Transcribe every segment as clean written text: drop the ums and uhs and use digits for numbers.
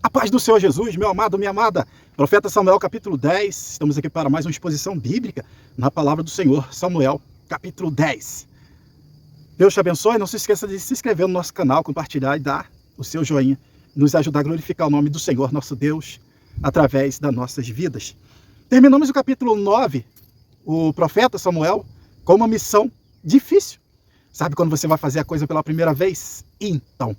A paz do Senhor Jesus, meu amado, minha amada. Profeta Samuel, capítulo 10. Estamos aqui para mais uma exposição bíblica na palavra do Senhor. Samuel, capítulo 10. Deus te abençoe. Não se esqueça de se inscrever no nosso canal, compartilhar e dar o seu joinha. Nos ajudar a glorificar o nome do Senhor, nosso Deus, através das nossas vidas. Terminamos o capítulo 9, o profeta Samuel, com uma missão difícil. Sabe quando você vai fazer a coisa pela primeira vez? Então,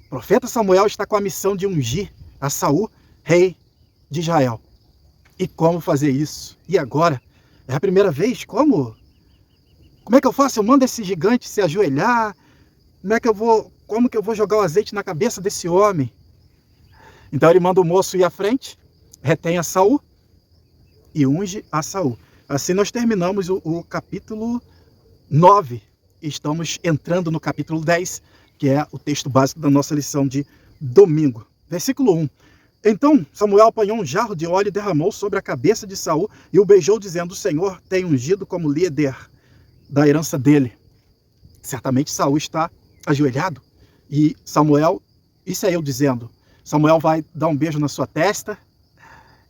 o profeta Samuel está com a missão de ungir a Saul, rei de Israel. E como fazer isso? E agora? É a primeira vez? Como? Como é que eu faço? Eu mando esse gigante se ajoelhar? Como que eu vou jogar o azeite na cabeça desse homem? Então ele manda o moço ir à frente, retém a Saul e unge a Saul. Assim nós terminamos o capítulo 9. Estamos entrando no capítulo 10, que é o texto básico da nossa lição de domingo. Versículo 1. Então Samuel apanhou um jarro de óleo e derramou sobre a cabeça de Saul e o beijou, dizendo: o Senhor tem ungido como líder da herança dele. Certamente Saul está ajoelhado e Samuel, isso é eu dizendo, Samuel vai dar um beijo na sua testa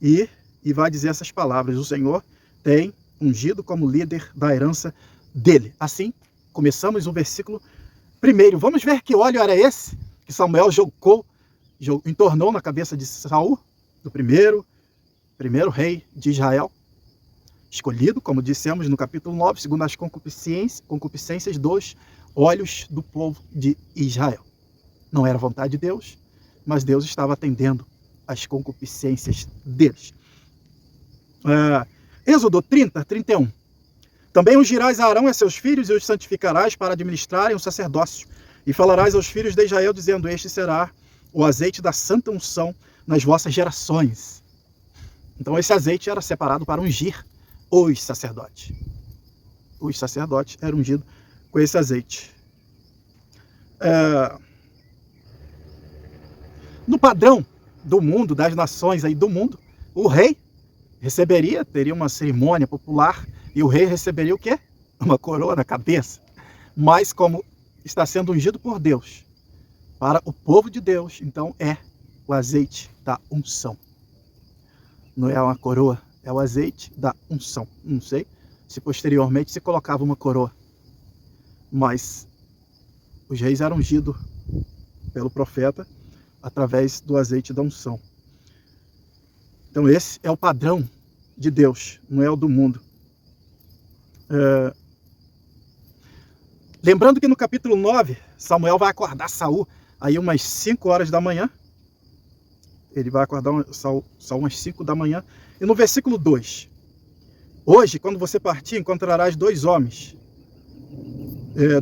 e vai dizer essas palavras: o Senhor tem ungido como líder da herança dele. Assim, começamos o versículo 1. Vamos ver que óleo era esse que Samuel entornou na cabeça de Saul, do primeiro rei de Israel, escolhido, como dissemos no capítulo 9, segundo as concupiscências dos olhos do povo de Israel. Não era vontade de Deus, mas Deus estava atendendo às concupiscências deles. Êxodo 30, 31. Também ungirás a Arão e a seus filhos e os santificarás para administrarem o sacerdócio. E falarás aos filhos de Israel, dizendo: este será o azeite da santa unção nas vossas gerações. Então esse azeite era separado para ungir os sacerdotes. Os sacerdotes eram ungidos com esse azeite. No padrão do mundo, das nações aí do mundo, o rei teria uma cerimônia popular, e o rei receberia o quê? Uma coroa na cabeça. Mas como está sendo ungido por Deus, para o povo de Deus, então é o azeite da unção. Não é uma coroa, é o azeite da unção. Não sei se posteriormente se colocava uma coroa, mas os reis eram ungidos pelo profeta através do azeite da unção. Então esse é o padrão de Deus, não é o do mundo. Lembrando que no capítulo 9, Samuel vai acordar Saul aí umas 5 horas da manhã. Ele vai acordar Saul umas 5 da manhã. E no versículo 2. Hoje, quando você partir, encontrarás 2 homens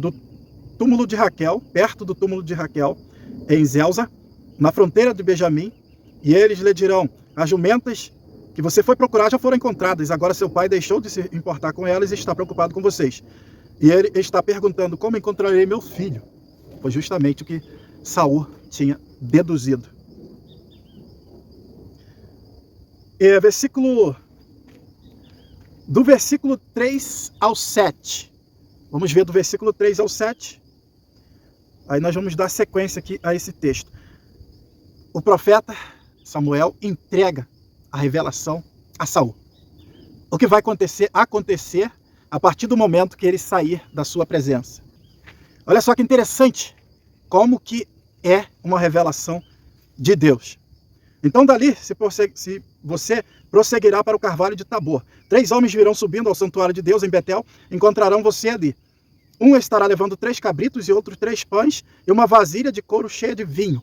do túmulo de Raquel, perto do túmulo de Raquel, em Zelza, na fronteira de Benjamim, e eles lhe dirão: as jumentas que você foi procurar já foram encontradas, agora seu pai deixou de se importar com elas e está preocupado com vocês. E ele está perguntando: como encontrarei meu filho? Foi justamente o que Saul tinha deduzido. Do versículo 3 ao 7. Vamos ver do versículo 3 ao 7. Aí nós vamos dar sequência aqui a esse texto. O profeta Samuel entrega a revelação a Saul. O que vai acontecer a partir do momento que ele sair da sua presença. Olha só que interessante como que é uma revelação de Deus. Então dali, se você prosseguirá para o carvalho de Tabor. 3 homens virão subindo ao santuário de Deus em Betel, encontrarão você ali. Um estará levando 3 cabritos e outro 3 pães e uma vasilha de couro cheia de vinho.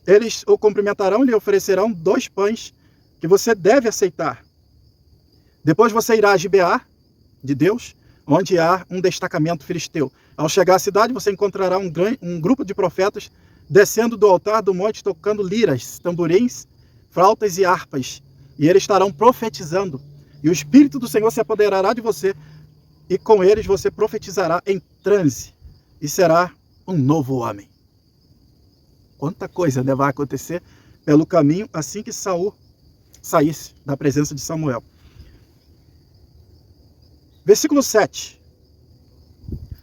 Eles o cumprimentarão e lhe oferecerão 2 pães que você deve aceitar. Depois você irá a Gibeá de Deus, onde há um destacamento filisteu. Ao chegar à cidade, você encontrará um grupo de profetas descendo do altar do monte, tocando liras, tamborins, flautas e harpas. E eles estarão profetizando. E o Espírito do Senhor se apoderará de você, e com eles você profetizará em transe, e será um novo homem. Quanta coisa vai acontecer pelo caminho assim que Saul saísse da presença de Samuel. Versículo 7.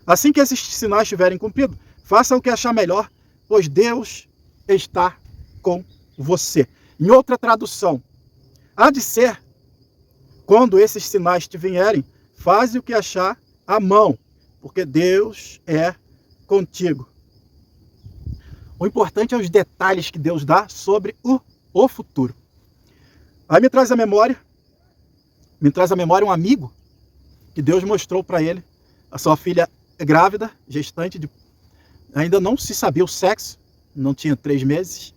Assim que esses sinais estiverem cumpridos, faça o que achar melhor, pois Deus está com você. Em outra tradução, há de ser, quando esses sinais te vierem, faze o que achar à mão, porque Deus é contigo. O importante é os detalhes que Deus dá sobre o futuro. Aí me traz à memória um amigo que Deus mostrou para ele. A sua filha é grávida, gestante, ainda não se sabia o sexo, não tinha 3 meses.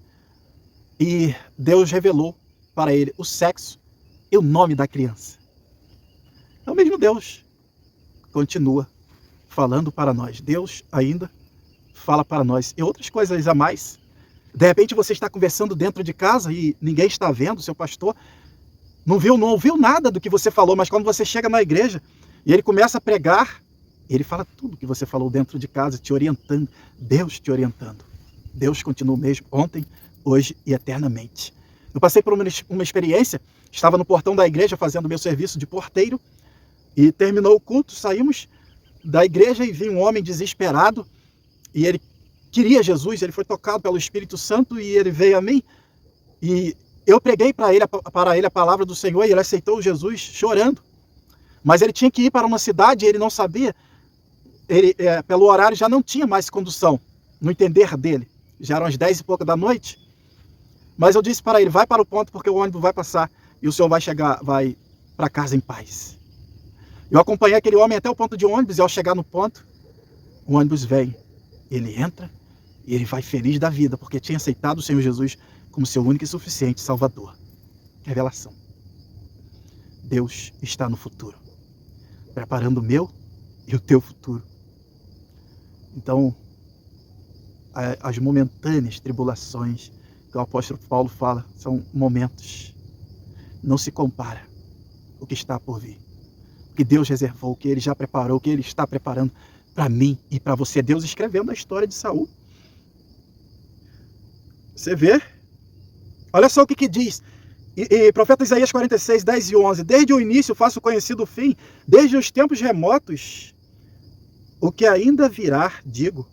E Deus revelou para ele o sexo e o nome da criança. É o mesmo Deus continua falando para nós. Deus ainda fala para nós. E outras coisas a mais. De repente você está conversando dentro de casa e ninguém está vendo, seu pastor não ouviu nada do que você falou, mas quando você chega na igreja e ele começa a pregar, ele fala tudo que você falou dentro de casa, te orientando. Deus te orientando. Deus continua o mesmo ontem, hoje e eternamente. Eu passei por uma experiência, estava no portão da igreja fazendo meu serviço de porteiro e terminou o culto, saímos da igreja e vi um homem desesperado e ele queria Jesus, ele foi tocado pelo Espírito Santo e ele veio a mim e eu preguei para ele a palavra do Senhor e ele aceitou Jesus chorando. Mas ele tinha que ir para uma cidade e ele não sabia, pelo horário já não tinha mais condução, no entender dele. Já eram as 10 e pouca da noite. Mas eu disse para ele, vai para o ponto porque o ônibus vai passar e o senhor vai para casa em paz. Eu acompanhei aquele homem até o ponto de ônibus e ao chegar no ponto, o ônibus vem. Ele entra e ele vai feliz da vida porque tinha aceitado o Senhor Jesus como seu único e suficiente Salvador. Revelação. Deus está no futuro, preparando o meu e o teu futuro. Então, as momentâneas tribulações que o apóstolo Paulo fala são momentos. Não se compara o que está por vir. O que Deus reservou, o que ele já preparou, o que ele está preparando para mim e para você. Deus escrevendo a história de Saul. Você vê? Olha só o que diz. Profeta Isaías 46, 10 e 11. Desde o início faço conhecido o fim, desde os tempos remotos, o que ainda virá, digo.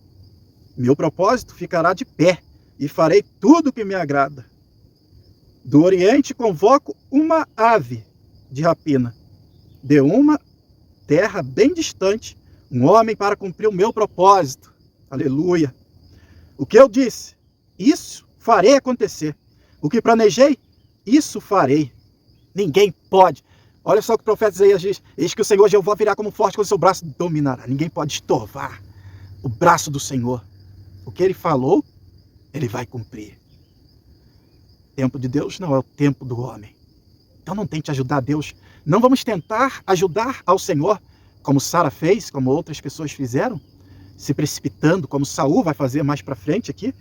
Meu propósito ficará de pé e farei tudo o que me agrada. Do Oriente convoco uma ave de rapina, de uma terra bem distante, um homem para cumprir o meu propósito. Aleluia. O que eu disse, isso farei acontecer. O que planejei, isso farei. Ninguém pode. Olha só o que o profeta Isaías diz. Eis que o Senhor Jeová virá como forte, quando o seu braço dominará. Ninguém pode estorvar o braço do Senhor. O que ele falou, ele vai cumprir. O tempo de Deus não é o tempo do homem. Então não tente ajudar Deus. Não vamos tentar ajudar ao Senhor, como Sara fez, como outras pessoas fizeram, se precipitando, como Saul vai fazer mais para frente aqui,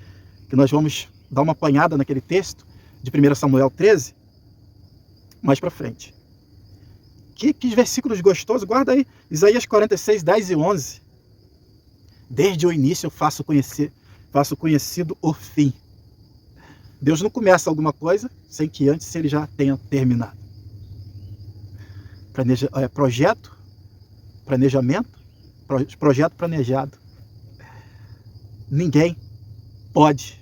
que nós vamos dar uma apanhada naquele texto de 1 Samuel 13, mais para frente. Que versículos gostosos, guarda aí, Isaías 46, 10 e 11. Desde o início eu faço conhecido o fim. Deus não começa alguma coisa sem que antes ele já tenha terminado. Projeto, planejamento, projeto planejado. Ninguém pode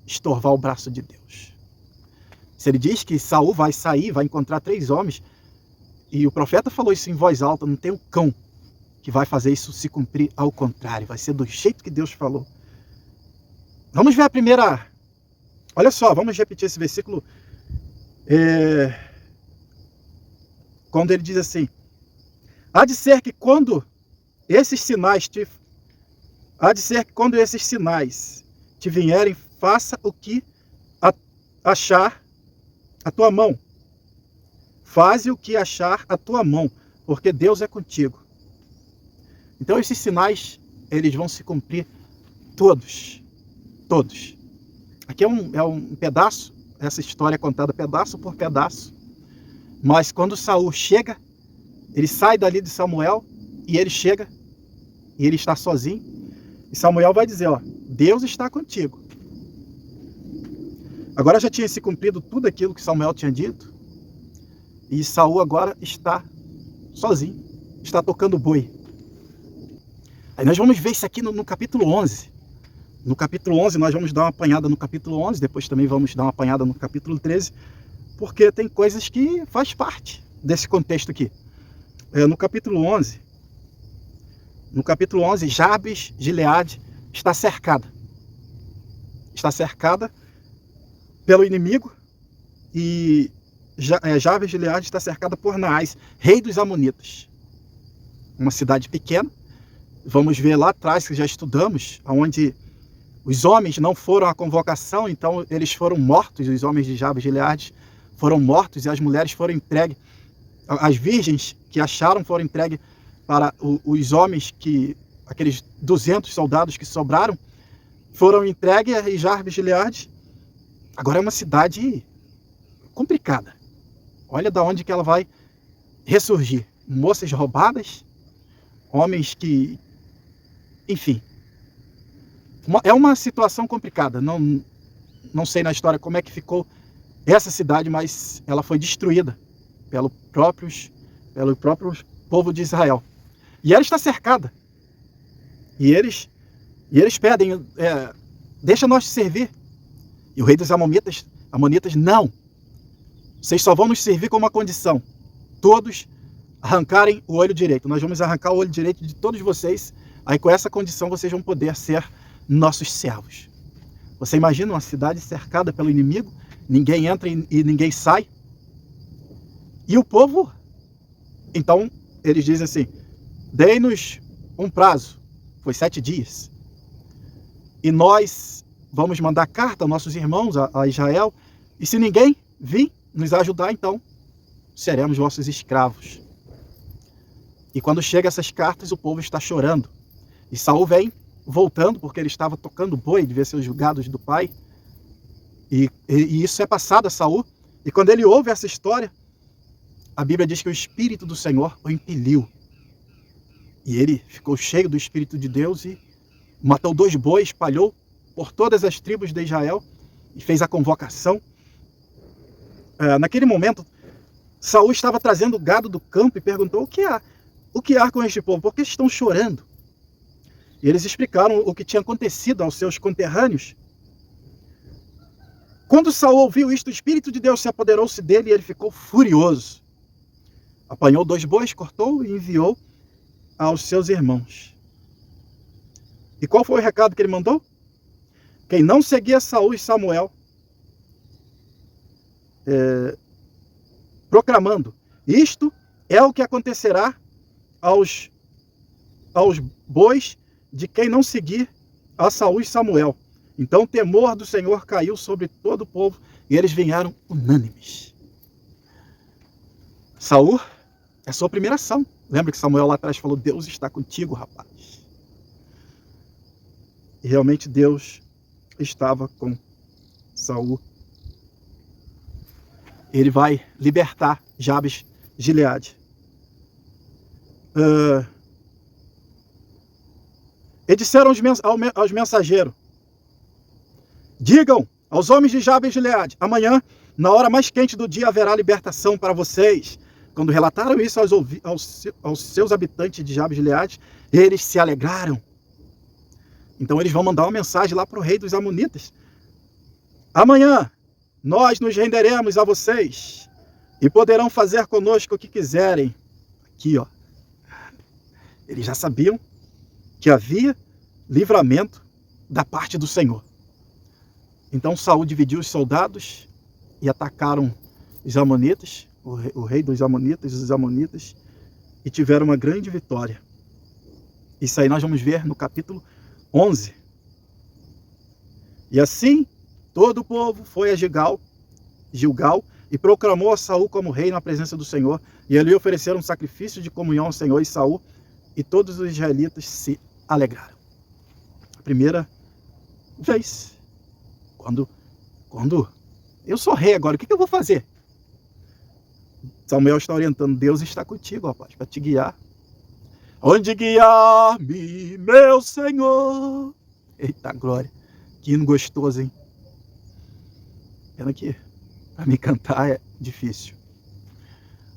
estorvar o braço de Deus. Se ele diz que Saul vai sair, vai encontrar 3 homens, e o profeta falou isso em voz alta, não tem um cão que vai fazer isso se cumprir, ao contrário, vai ser do jeito que Deus falou. Vamos ver a primeira. Olha só, vamos repetir esse versículo. Quando ele diz assim: há de ser que quando esses sinais te vierem, faça o que achar a tua mão. Faze o que achar a tua mão, porque Deus é contigo. Então esses sinais, eles vão se cumprir todos. Todos. Aqui é um pedaço, essa história é contada pedaço por pedaço. Mas quando Saul chega, ele sai dali de Samuel e ele chega e ele está sozinho. E Samuel vai dizer, ó, Deus está contigo. Agora já tinha se cumprido tudo aquilo que Samuel tinha dito. E Saul agora está sozinho, está tocando boi. Aí nós vamos ver isso aqui no capítulo 11. No capítulo 11, nós vamos dar uma apanhada no capítulo 11, depois também vamos dar uma apanhada no capítulo 13, porque tem coisas que faz parte desse contexto aqui. No capítulo 11, Jabes Gileade está cercada. Está cercada pelo inimigo e Jabes Gileade está cercada por Naás, rei dos Amonitas. Uma cidade pequena. Vamos ver lá atrás, que já estudamos, onde os homens não foram à convocação, então eles foram mortos, os homens de Jabes Gileade foram mortos e as mulheres foram entregues, as virgens que acharam foram entregues para os homens, aqueles 200 soldados que sobraram, foram entregues a Jabes Gileade. Agora é uma cidade complicada. Olha da onde que ela vai ressurgir. Moças roubadas, homens que... Enfim. É uma situação complicada. Não sei na história como é que ficou essa cidade, mas ela foi destruída pelo próprio povo de Israel. E ela está cercada. E eles pedem, deixa nós te servir. E o rei dos Amonitas, não. Vocês só vão nos servir com uma condição. Todos arrancarem o olho direito. Nós vamos arrancar o olho direito de todos vocês. Aí com essa condição vocês vão poder ser nossos servos. Você imagina uma cidade cercada pelo inimigo? Ninguém entra e ninguém sai. E o povo, então, eles dizem assim, dei-nos um prazo. Foi 7 dias. E nós vamos mandar carta aos nossos irmãos, a Israel. E se ninguém vir nos ajudar, então seremos vossos escravos. E quando chegam essas cartas, o povo está chorando. E Saul vem voltando, porque ele estava tocando boi, devia ser os julgados do pai. E isso é passado a Saul. E quando ele ouve essa história, a Bíblia diz que o Espírito do Senhor o impeliu. E ele ficou cheio do Espírito de Deus e matou 2 bois, espalhou por todas as tribos de Israel e fez a convocação. Naquele momento, Saul estava trazendo o gado do campo e perguntou: o que há com este povo? Por que estão chorando? E eles explicaram o que tinha acontecido aos seus conterrâneos. Quando Saul ouviu isto, o Espírito de Deus se apoderou-se dele e ele ficou furioso. Apanhou 2 bois, cortou e enviou aos seus irmãos. E qual foi o recado que ele mandou? Quem não seguia Saul e Samuel, proclamando: isto é o que acontecerá aos bois de quem não seguir a Saul e Samuel. Então o temor do Senhor caiu sobre todo o povo e eles vieram unânimes. Saul é a sua primeira ação. Lembra que Samuel lá atrás falou: Deus está contigo, rapaz. E realmente Deus estava com Saul. Ele vai libertar Jabes Gileade. E disseram aos mensageiros: digam aos homens de Jabes Gileade, amanhã, na hora mais quente do dia, haverá libertação para vocês. Quando relataram isso aos seus habitantes de Jabes Gileade, eles se alegraram. Então eles vão mandar uma mensagem lá para o rei dos Amonitas: amanhã nós nos renderemos a vocês e poderão fazer conosco o que quiserem. Aqui, ó. Eles já sabiam que havia livramento da parte do Senhor. Então Saul dividiu os soldados e atacaram os Amonitas, o rei dos Amonitas, os Amonitas, e tiveram uma grande vitória. Isso aí nós vamos ver no capítulo 11. E assim, todo o povo foi a Gilgal e proclamou a Saul como rei na presença do Senhor. E ali ofereceram um sacrifício de comunhão ao Senhor e Saul, e todos os israelitas se alegraram. A primeira vez. Quando eu sou rei agora, o que eu vou fazer? Samuel está orientando: Deus está contigo, rapaz, para te guiar. Onde guiar-me, meu Senhor? Eita glória, que hino gostoso, hein? Pena que para mim cantar é difícil,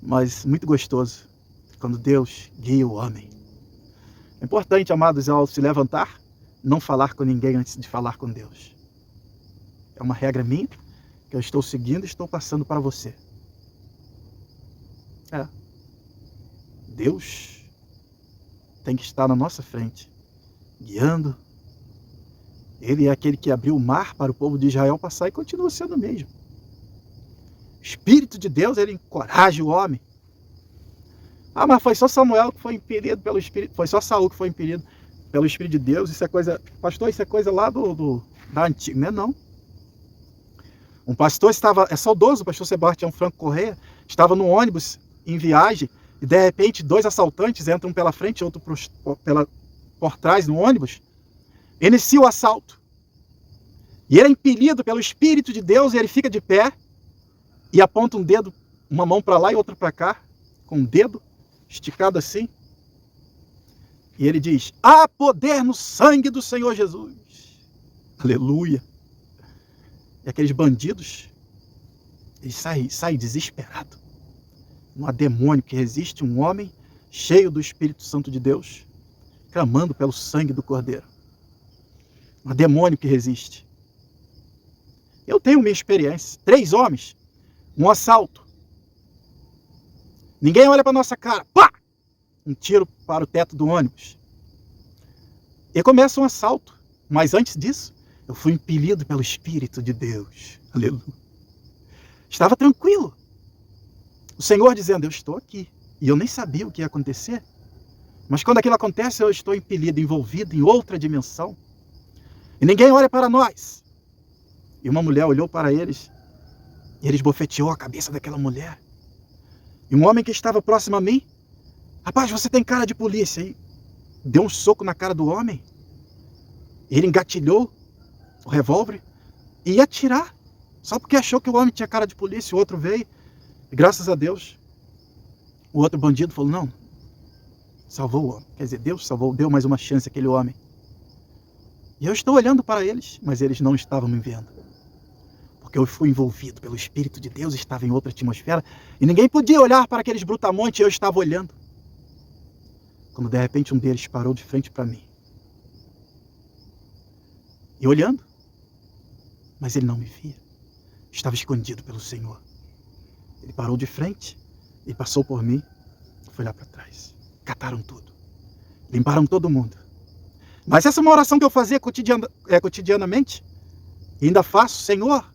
mas muito gostoso quando Deus guia o homem. É importante, amados, ao se levantar, não falar com ninguém antes de falar com Deus. É uma regra minha, que eu estou seguindo e estou passando para você. Deus tem que estar na nossa frente, guiando. Ele é aquele que abriu o mar para o povo de Israel passar e continua sendo o mesmo. O Espírito de Deus, ele encoraja o homem. Mas foi só Samuel que foi impelido pelo Espírito, foi só Saul que foi impelido pelo Espírito de Deus. Isso é coisa, pastor, isso é coisa lá da antiga, não é não. Um pastor estava, é saudoso, o pastor Sebastião Franco Correia, estava no ônibus em viagem e de repente 2 assaltantes entram pela frente e outro por trás no ônibus, inicia o assalto. E ele é impelido pelo Espírito de Deus e ele fica de pé e aponta um dedo, uma mão para lá e outra para cá, com um dedo esticado assim. E ele diz: há poder no sangue do Senhor Jesus. Aleluia. E aqueles bandidos, eles saem desesperados. Não há demônio que resiste um homem cheio do Espírito Santo de Deus, clamando pelo sangue do Cordeiro. Não há demônio que resiste. Eu tenho minha experiência. 3 homens, um assalto. Ninguém olha para nossa cara. Pá! Um tiro para o teto do ônibus. E começa um assalto. Mas antes disso, eu fui impelido pelo Espírito de Deus. Aleluia. Estava tranquilo. O Senhor dizendo: eu estou aqui. E eu nem sabia o que ia acontecer. Mas quando aquilo acontece, eu estou impelido, envolvido em outra dimensão. E ninguém olha para nós. E uma mulher olhou para eles. E eles bofeteou a cabeça daquela mulher. E um homem que estava próximo a mim: rapaz, você tem cara de polícia. E deu um soco na cara do homem. Ele engatilhou o revólver e ia atirar. Só porque achou que o homem tinha cara de polícia. O outro veio. E graças a Deus, o outro bandido falou: não, salvou o homem. Quer dizer, Deus salvou, deu mais uma chance àquele homem. E eu estou olhando para eles, mas eles não estavam me vendo. Porque eu fui envolvido pelo Espírito de Deus, estava em outra atmosfera, e ninguém podia olhar para aqueles brutamontes, e eu estava olhando. Quando de repente um deles parou de frente para mim. E olhando, mas ele não me via. Estava escondido pelo Senhor. Ele parou de frente, e passou por mim, foi lá para trás. Cataram tudo. Limparam todo mundo. Mas essa é uma oração que eu fazia cotidianamente. E ainda faço: Senhor,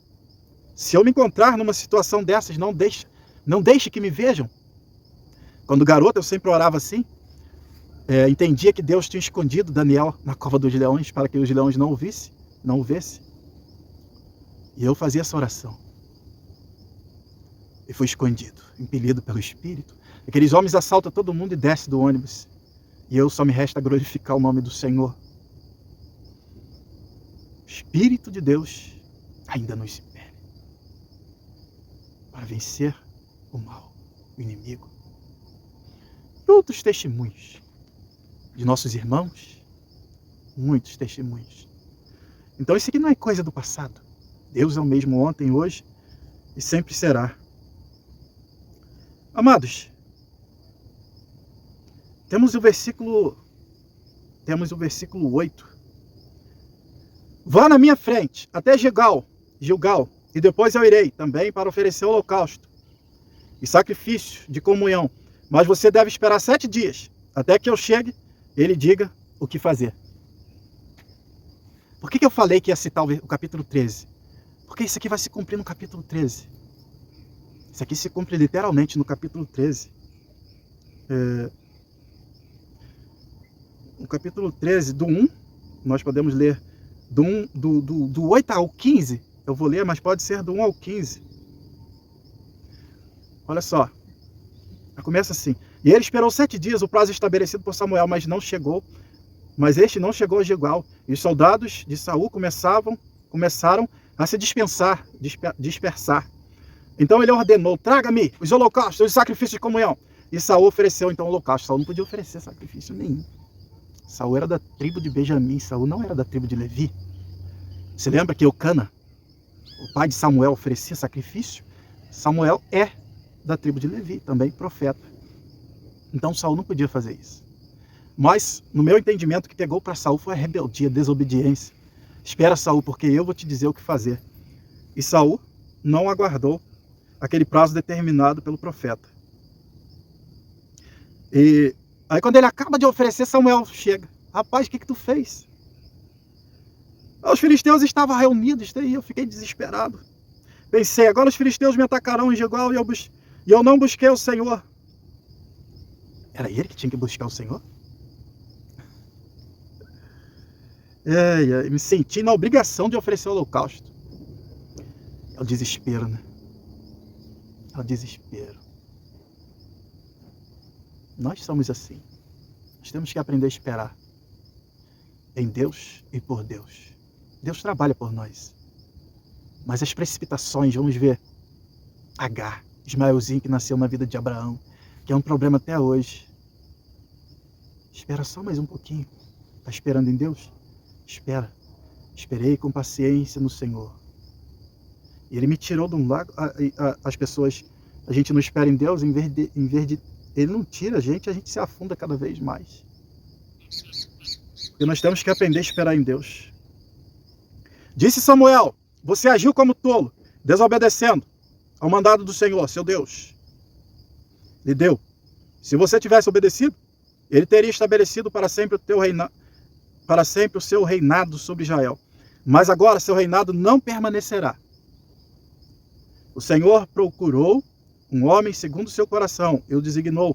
se eu me encontrar numa situação dessas, não deixe que me vejam. Quando garoto, eu sempre orava assim. Entendia que Deus tinha escondido Daniel na cova dos leões para que os leões não o vissem. E eu fazia essa oração. E fui escondido, impelido pelo Espírito. Aqueles homens assaltam todo mundo e descem do ônibus. E eu só me resta glorificar o nome do Senhor. O Espírito de Deus ainda nos impele para vencer o mal, o inimigo. E outros testemunhos de nossos irmãos, muitos testemunhos. Então isso aqui não é coisa do passado. Deus é o mesmo ontem, hoje e sempre será. Amados, temos o versículo 8. Vá na minha frente até Gilgal, e depois eu irei também para oferecer holocausto e sacrifício de comunhão. Mas você deve esperar 7 dias, até que eu chegue e ele diga o que fazer. Por que eu falei que ia citar o capítulo 13? Porque isso aqui vai se cumprir no capítulo 13. Isso aqui se cumpre literalmente no capítulo 13. No capítulo 13, do 1, nós podemos ler do 8 ao 15. Eu vou ler, mas pode ser do 1 ao 15. Olha só. Começa assim: e ele esperou 7 dias, o prazo estabelecido por Samuel, mas este não chegou a Gilgal. E os soldados de Saul começaram a se dispersar. Então ele ordenou: traga-me os holocaustos, os sacrifícios de comunhão. E Saul ofereceu então o holocausto. Saul não podia oferecer sacrifício nenhum. Saul era da tribo de Benjamim, Saul não era da tribo de Levi. Você lembra que Eucana, o pai de Samuel, oferecia sacrifício? Samuel da tribo de Levi, também profeta. Então Saul não podia fazer isso. Mas, no meu entendimento, o que pegou para Saul foi a rebeldia, a desobediência. Espera, Saul, porque eu vou te dizer o que fazer. E Saul não aguardou aquele prazo determinado pelo profeta. E aí quando ele acaba de oferecer, Samuel chega. Rapaz, o que tu fez? Os filisteus estavam reunidos, e eu fiquei desesperado. Pensei, agora os filisteus me atacarão em Gilgal e eu não busquei o Senhor. Era ele que tinha que buscar o Senhor? Me senti na obrigação de oferecer o holocausto. É o desespero, né? É o desespero. Nós somos assim. Nós temos que aprender a esperar em Deus e por Deus. Deus trabalha por nós. Mas as precipitações, vamos ver Agar, Ismaelzinho que nasceu na vida de Abraão, que é um problema até hoje. Espera só mais um pouquinho. Está esperando em Deus? Espera. Esperei com paciência no Senhor. E Ele me tirou de um lago. As pessoas, a gente não espera em Deus, em vez de Ele não tira a gente se afunda cada vez mais. E nós temos que aprender a esperar em Deus. Disse Samuel, você agiu como tolo, desobedecendo ao mandado do Senhor, seu Deus. Lhe deu. Se você tivesse obedecido, Ele teria estabelecido para sempre o seu reinado sobre Israel. Mas agora seu reinado não permanecerá. O Senhor procurou um homem segundo o seu coração, e o designou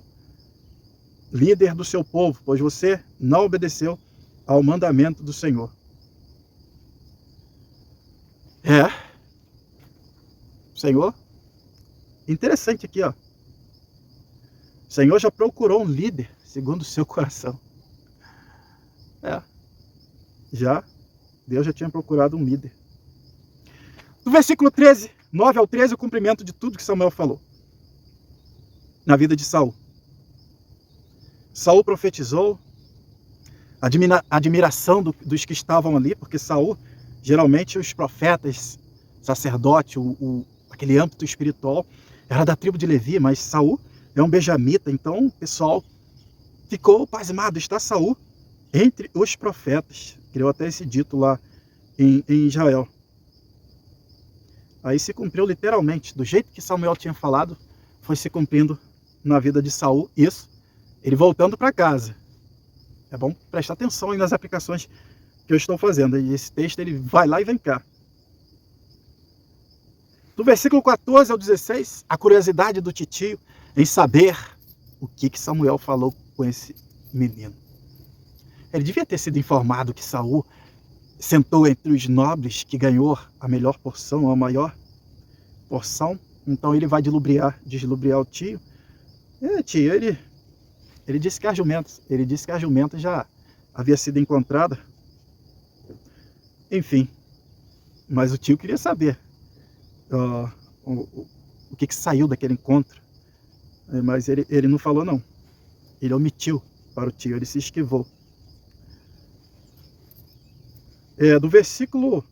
líder do seu povo, pois você não obedeceu ao mandamento do Senhor. Senhor, interessante aqui, ó. O Senhor já procurou um líder segundo o seu coração. Deus já tinha procurado um líder. No versículo 13, 9 ao 13, o cumprimento de tudo que Samuel falou na vida de Saul. Saul profetizou, admiração dos que estavam ali, porque Saul, geralmente os profetas, sacerdote, aquele âmbito espiritual, era da tribo de Levi, mas Saul é um benjamita, então o pessoal ficou pasmado, está Saul entre os profetas. Criou até esse dito lá em Israel. Aí se cumpriu literalmente, do jeito que Samuel tinha falado, foi se cumprindo na vida de Saul, isso, ele voltando para casa. É bom prestar atenção aí nas aplicações que eu estou fazendo. E esse texto ele vai lá e vem cá. Do versículo 14 ao 16, a curiosidade do titio em saber o que Samuel falou com esse menino. Ele devia ter sido informado que Saul sentou entre os nobres que ganhou a melhor porção, a maior porção. Então ele vai deslubriar o tio. Tio, ele disse que a jumenta já havia sido encontrada. Enfim, mas o tio queria saber o que saiu daquele encontro. Mas ele não falou não. Ele omitiu para o tio, ele se esquivou. Do versículo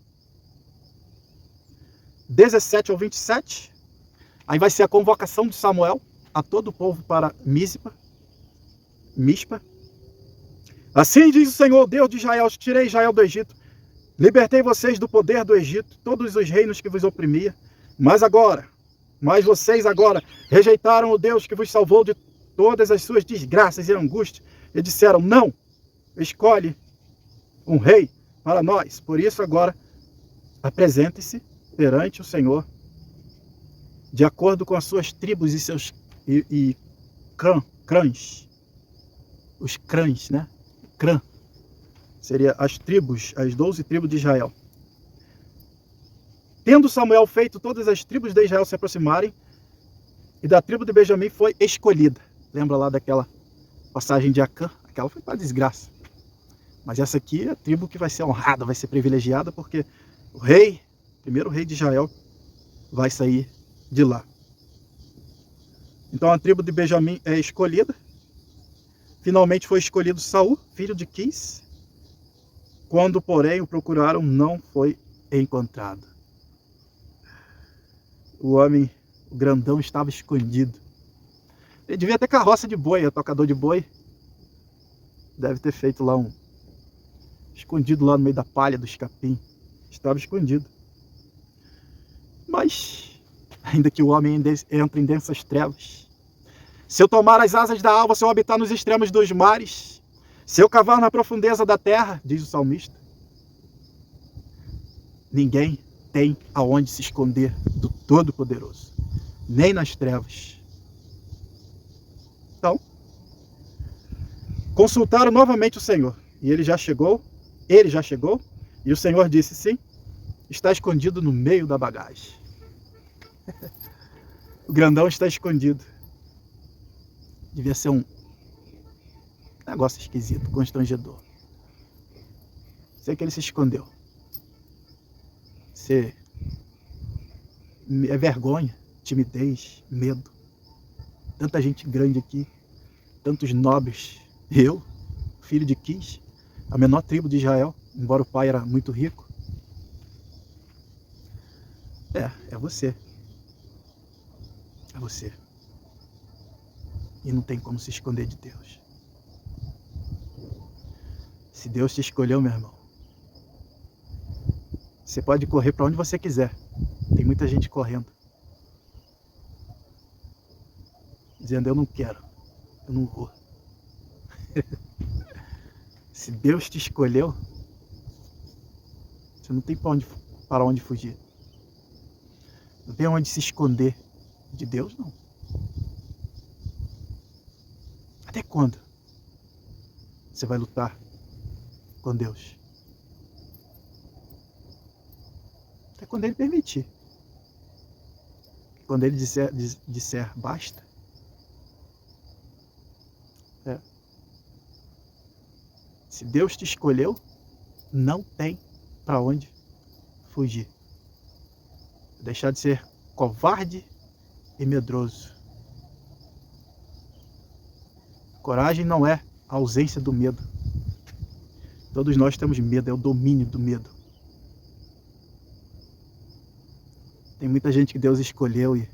17 ao 27, aí vai ser a convocação de Samuel a todo o povo para Mispa. Assim diz o Senhor, Deus de Israel, tirei Israel do Egito, libertei vocês do poder do Egito, todos os reinos que vos oprimia, mas vocês agora rejeitaram o Deus que vos salvou de todas as suas desgraças e angústias, e disseram, não, escolhe um rei para nós. Por isso agora apresente-se perante o Senhor de acordo com as suas tribos e seus clãs. Os clãs, né? Clã seria as tribos, as 12 tribos de Israel. Tendo Samuel feito todas as tribos de Israel se aproximarem, e da tribo de Benjamim foi escolhida. Lembra lá daquela passagem de Acã? Aquela foi para desgraça. Mas essa aqui é a tribo que vai ser honrada, vai ser privilegiada, porque o primeiro rei de Israel, vai sair de lá. Então a tribo de Benjamim é escolhida. Finalmente foi escolhido Saul, filho de Quis. Quando, porém, o procuraram, não foi encontrado. O homem, o grandão, estava escondido. Ele devia ter carroça de boi, tocador de boi. Deve ter feito lá escondido lá no meio da palha do capim. Estava escondido. Mas, ainda que o homem entre em densas trevas, se eu tomar as asas da alva, se eu habitar nos extremos dos mares, se eu cavar na profundeza da terra, diz o salmista, ninguém tem aonde se esconder do Todo-Poderoso, nem nas trevas. Então, consultaram novamente o Senhor, e ele já chegou, e o Senhor disse, sim, está escondido no meio da bagagem. O grandão está escondido. Devia ser um negócio esquisito, constrangedor. Sei que ele se escondeu. É vergonha, timidez, medo. Tanta gente grande aqui, tantos nobres. Eu, filho de Quis, a menor tribo de Israel, embora o pai era muito rico. É você. É você. E não tem como se esconder de Deus. Se Deus te escolheu, meu irmão, você pode correr para onde você quiser. Tem muita gente correndo, dizendo, eu não quero, eu não vou. Se Deus te escolheu, você não tem para onde fugir. Não tem onde se esconder de Deus, não. Até quando você vai lutar com Deus? Até quando Ele permitir. Quando Ele disser basta. Se Deus te escolheu, não tem para onde fugir. Deixar de ser covarde e medroso. Coragem não é a ausência do medo. Todos nós temos medo, é o domínio do medo. Tem muita gente que Deus escolheu e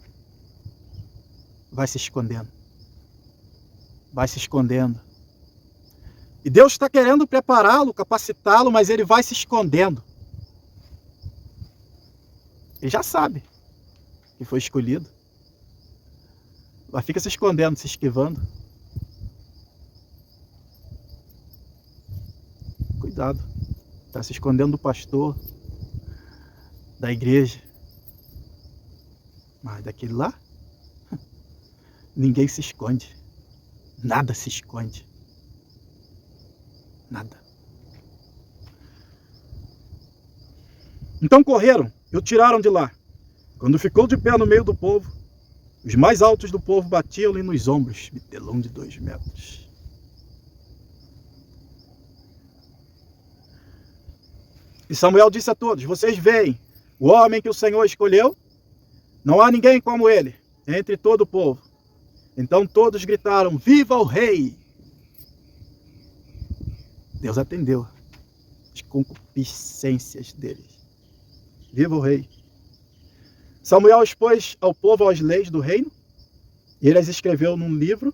vai se escondendo. Vai se escondendo. E Deus está querendo prepará-lo, capacitá-lo, mas ele vai se escondendo. Ele já sabe que foi escolhido. Mas fica se escondendo, se esquivando. Cuidado. Está se escondendo do pastor, da igreja. Mas daquele lá, ninguém se esconde. Nada se esconde. Nada. Então correram e o tiraram de lá. Quando ficou de pé no meio do povo, os mais altos do povo batiam-lhe nos ombros, bitelão de 2 metros. E Samuel disse a todos, vocês veem o homem que o Senhor escolheu? Não há ninguém como ele, entre todo o povo. Então todos gritaram, viva o rei! Deus atendeu as concupiscências deles. Viva o rei! Samuel expôs ao povo as leis do reino, e ele as escreveu num livro,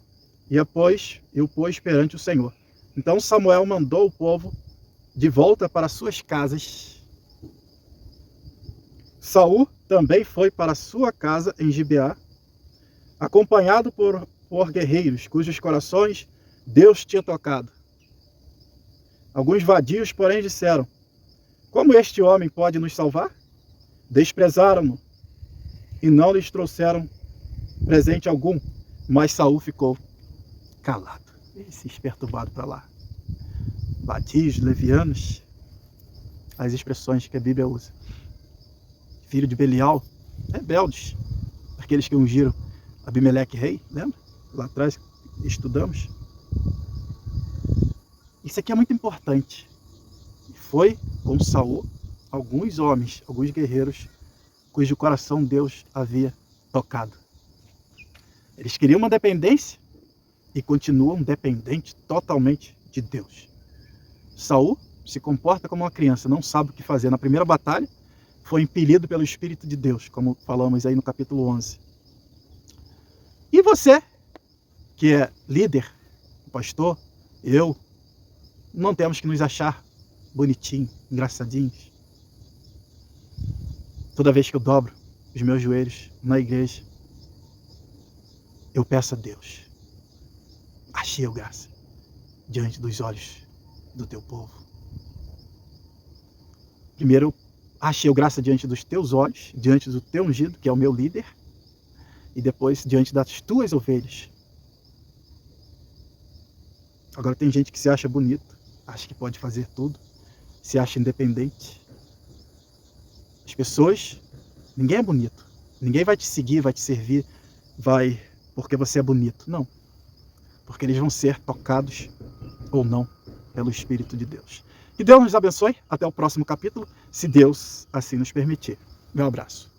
e o pôs perante o Senhor. Então Samuel mandou o povo de volta para suas casas. Saul também foi para sua casa em Gibeá, acompanhado por guerreiros, cujos corações Deus tinha tocado. Alguns vadios, porém, disseram, como este homem pode nos salvar? Desprezaram-no e não lhes trouxeram presente algum, mas Saul ficou calado. Esses perturbados para lá. Vadios, levianos, as expressões que a Bíblia usa. Filho de Belial, rebeldes, aqueles que ungiram Abimeleque rei, lembra? Lá atrás estudamos. Isso aqui é muito importante. Foi com Saul alguns homens, alguns guerreiros, cujo coração Deus havia tocado. Eles queriam uma dependência e continuam dependentes totalmente de Deus. Saul se comporta como uma criança, não sabe o que fazer. Na primeira batalha, foi impelido pelo Espírito de Deus, como falamos aí no capítulo 11. E você, que é líder, pastor, eu, não temos que nos achar bonitinhos, engraçadinhos. Toda vez que eu dobro os meus joelhos na igreja, eu peço a Deus, achei eu graça diante dos olhos do teu povo. Primeiro, achei eu graça diante dos teus olhos, diante do teu ungido, que é o meu líder, e depois diante das tuas ovelhas. Agora tem gente que se acha bonito, acha que pode fazer tudo, se acha independente. As pessoas, ninguém é bonito, ninguém vai te seguir, vai te servir, vai porque você é bonito. Não, porque eles vão ser tocados ou não pelo Espírito de Deus. Que Deus nos abençoe, até o próximo capítulo, se Deus assim nos permitir. Meu abraço.